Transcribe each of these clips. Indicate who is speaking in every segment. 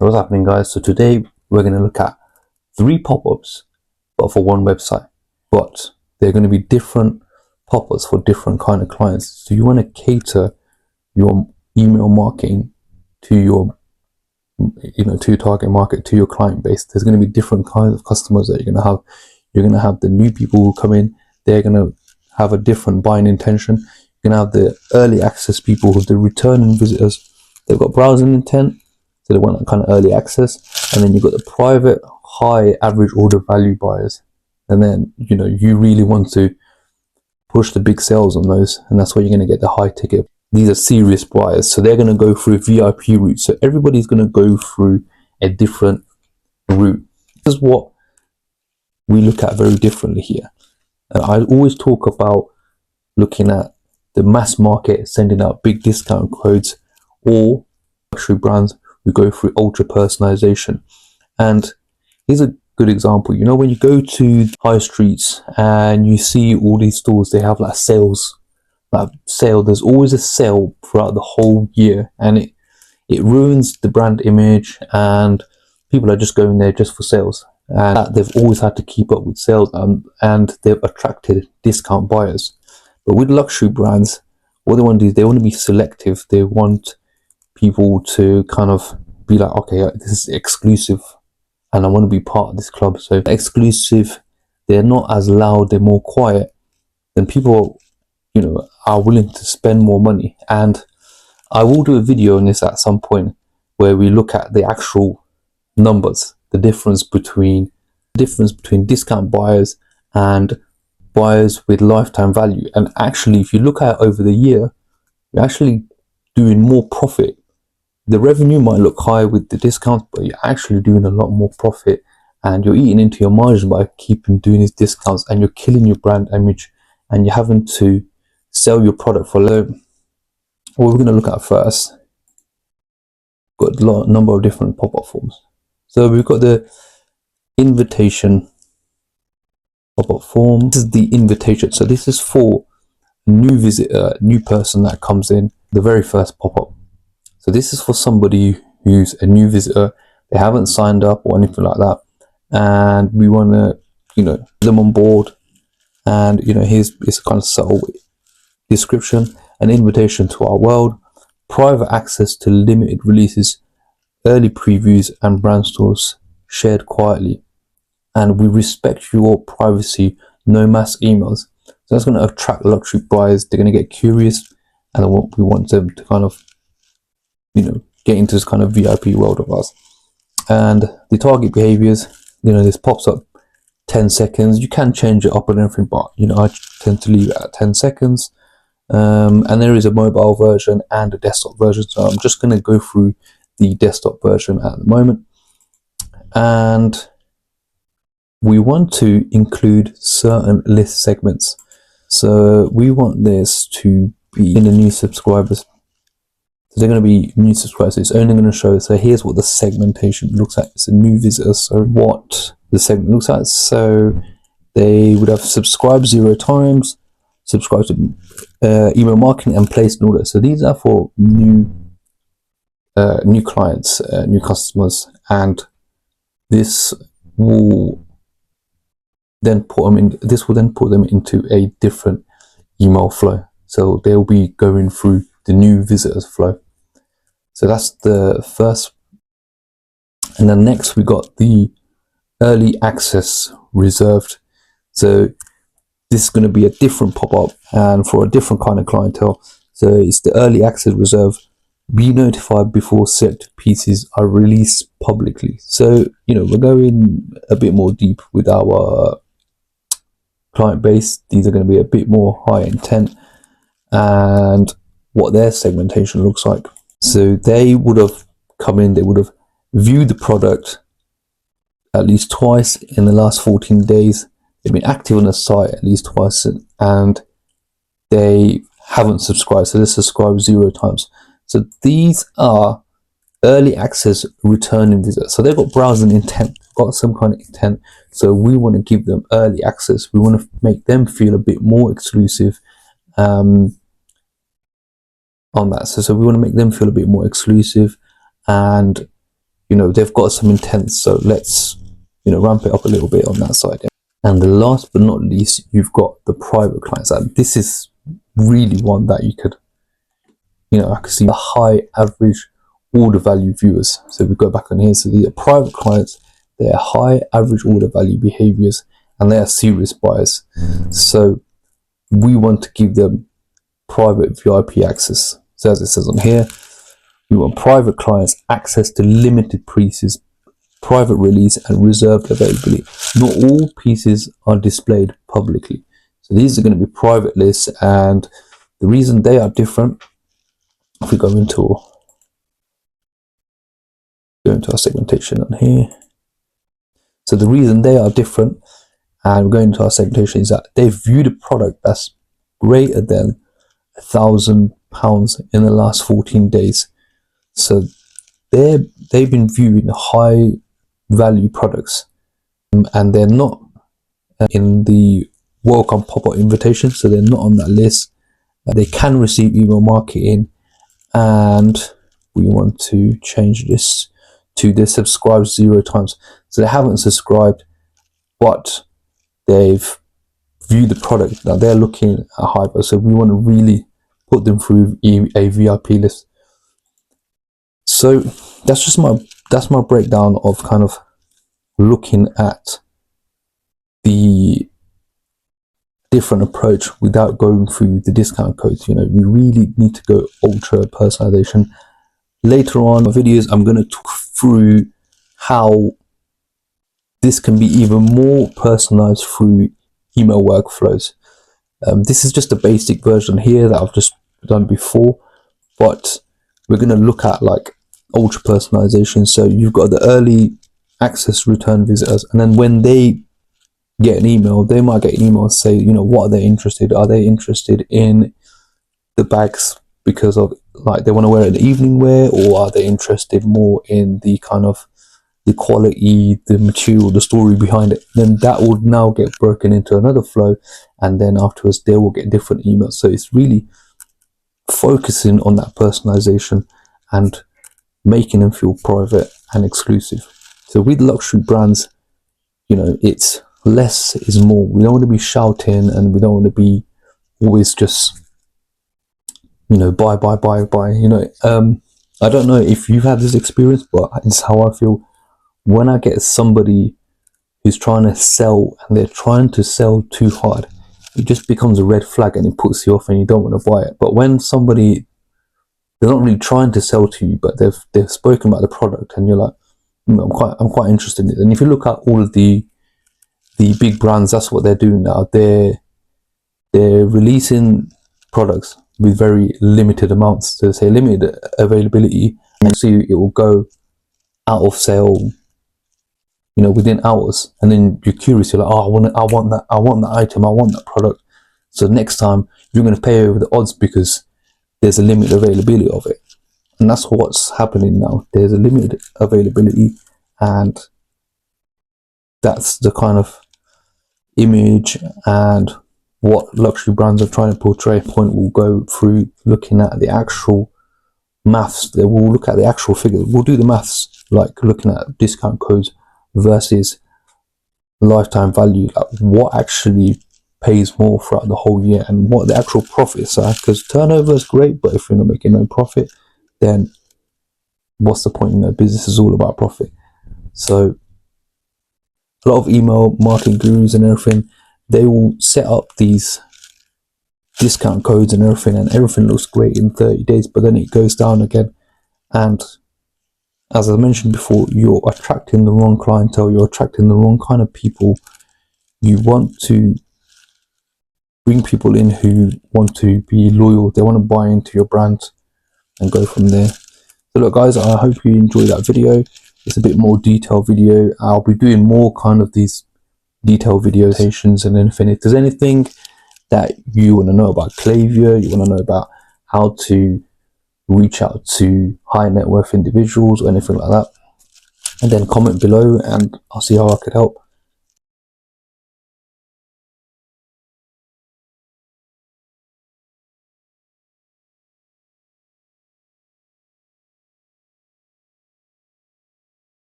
Speaker 1: What's happening, guys? So today we're going to look at 3 pop-ups but for one website, but they're going to be different pop-ups for different kind of clients. So you want to cater your email marketing to your to your target market, to your client base. There's going to be different kinds of customers that you're going to have. You're going to have the new people who come in, they're going to have a different buying intention. You're going to have the early access people, who the returning visitors, they've got browsing intent, so they want that kind of early access. And then you've got the private high average order value buyers, and then you really want to push the big sales on those, and that's where you're going to get the high ticket. These are serious buyers, so they're going to go through VIP route. So everybody's going to go through a different route. This is what we look at very differently here. I always talk about looking at the mass market, sending out big discount codes, or luxury brands who go through ultra personalization. And here's a good example. When you go to high streets and you see all these stores, they have like sales, there's always a sale throughout the whole year, and it ruins the brand image, and people are just going there just for sales, and they've always had to keep up with sales, and they've attracted discount buyers. But with luxury brands, what they want to do is they want to be selective. They want people to kind of be like, okay, this is exclusive and I want to be part of this club. So exclusive, they're not as loud, they're more quiet, then people are willing to spend more money. And I will do a video on this at some point where we look at the actual numbers, the difference between discount buyers and buyers with lifetime value. And actually, if you look at it over the year, you're actually doing more profit. The revenue might look high with the discounts, but you're actually doing a lot more profit, and you're eating into your margin by keeping doing these discounts, and you're killing your brand image, and you're having to sell your product for low. What we're going to look at first, got a number of different pop-up forms. So we've got the invitation pop-up form. This is the invitation. So this is for a new visitor, new person that comes in, the very first pop-up. So this is for somebody who's a new visitor, they haven't signed up or anything like that, and we want to get them on board. And here's a kind of subtle description: an invitation to our world, private access to limited releases, early previews and brand stores shared quietly, and we respect your privacy, no mass emails. So that's going to attract luxury buyers. They're going to get curious, and we want them to kind of get into this kind of VIP world of ours. And the target behaviors, this pops up 10 seconds. You can change it up and everything, but I tend to leave it at 10 seconds. And there is a mobile version and a desktop version, so I'm just going to go through the desktop version at the moment. And we want to include certain list segments, so we want this to be in the new subscribers. So they're going to be new subscribers. So it's only going to show. So here's what the segmentation looks like. It's a new visitor. So what the segment looks like. So they would have subscribed 0 times, subscribe to email marketing, and placed an order. So these are for new clients, new customers, and this will then put them in. This will then put them into a different email flow. So they'll be going through the new visitors flow. So that's the first. And then next we got the early access reserved. So this is going to be a different pop-up and for a different kind of clientele. So it's the early access reserve. Be notified before selected pieces are released publicly. So we're going a bit more deep with our client base. These are going to be a bit more high intent, and what their segmentation looks like. So they would have come in, they would have viewed the product at least twice in the last 14 days. They've been active on the site at least twice, and they haven't subscribed. So they subscribed 0 times. So these are early access returning visitors. So they've got browsing intent, got some kind of intent. So we want to give them early access. We want to make them feel a bit more exclusive on that. So we want to make them feel a bit more exclusive, and you know, they've got some intent, so let's, you know, ramp it up a little bit on that side. And the last but not least, you've got the private clients. And this is really one that you could, you know, I can see the high average order value viewers. So we go back on here. So these are private clients. They're high average order value behaviors, and they are serious buyers. So we want to give them private VIP access. So as it says on here, we want private clients access to limited pieces, private release and reserved availability. Not all pieces are displayed publicly. So these are going to be private lists, and the reason they are different, if we go into our segmentation on here. So the reason they are different, and we're going to our segmentation, is that they viewed a product that's greater than £1,000 in the last 14 days. So they've been viewing high value products, and they're not in the welcome pop-up invitation, so they're not on that list. They can receive email marketing, and we want to change this to they subscribe 0 times. So they haven't subscribed, but they've viewed the product. Now they're looking at hyper, so we want to really put them through a VIP list. So that's my breakdown of kind of looking at the different approach without going through the discount codes. You know, we really need to go ultra personalization. Later on in my videos, I'm going to talk through how this can be even more personalized through email workflows. This is just a basic version here that I've just done before, but we're going to look at like ultra personalization. So you've got the early access return visitors, and then when they get an email, they might get an email and say, you know, what are they interested? Are they interested in the bags because of like they want to wear it in evening wear, or are they interested more in the kind of the quality, the material, the story behind it? Then that would now get broken into another flow, and then afterwards they will get different emails. So it's really focusing on that personalization and making them feel private and exclusive. So with luxury brands, you know, it's less is more. We don't want to be shouting, and we don't want to be always just, you know, buy. You know, I don't know if you've had this experience, but it's how I feel when I get somebody who's trying to sell and they're trying to sell too hard. It just becomes a red flag, and it puts you off, and you don't want to buy it. But when somebody, they're not really trying to sell to you, but they've spoken about the product, and you're like, I'm quite interested in it. And if you look at all of the big brands, that's what they're doing now. They're releasing products with very limited amounts. So they say limited availability, and see it will go out of sale, you know, within hours. And then you're curious, you're like, oh, I want that item, I want that product. So next time you're going to pay over the odds because there's a limited availability of it. And that's what's happening now. There's a limited availability, and that's the kind of image and what luxury brands are trying to portray. Point will go through looking at the actual maths. They will look at the actual figures. We'll do the maths, like looking at discount codes versus lifetime value, like what actually pays more throughout the whole year and what the actual profits are. Because turnover is great, but if you're not making no profit, then what's the point? You know, business is all about profit. So a lot of email marketing gurus and everything, they will set up these discount codes and everything looks great in 30 days, but then it goes down again. And as I mentioned before, you're attracting the wrong clientele, you're attracting the wrong kind of people. You want to bring people in who want to be loyal, they want to buy into your brand and go from there. So look guys, I hope you enjoyed that video. It's a bit more detailed video. I'll be doing more kind of these detailed videos and anything. If there's anything that you want to know about Klaviyo, you want to know about how to reach out to high net worth individuals or anything like that, and then comment below and I'll see how I could help.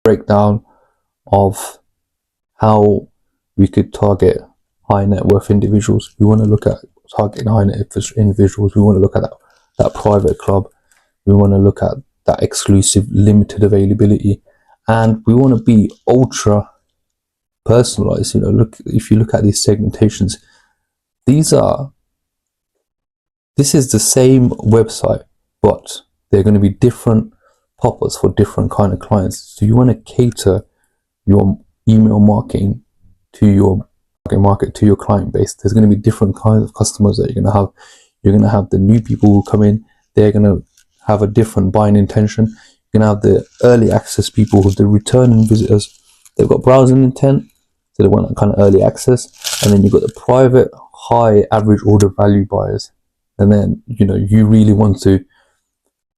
Speaker 1: breakdown of how we could target high net worth individuals. We want to look at targeting high net worth individuals. We want to look at that private club. We want to look at that exclusive limited availability, and we want to be ultra personalized. Look, if you look at these segmentations, this is the same website, but they're going to be different pop-ups for different kind of clients. So you want to cater your email marketing to your market, to your client base. There's going to be different kinds of customers that you're going to have. You're going to have the new people who come in. They're going to have a different buying intention. You're going to have the early access people, the returning visitors. They've got browsing intent, so they want that kind of early access. And then you've got the private, high average order value buyers. And then, you really want to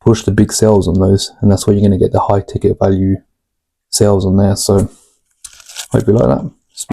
Speaker 1: push the big sales on those. And that's where you're going to get the high ticket value sales on there. So hope you like that.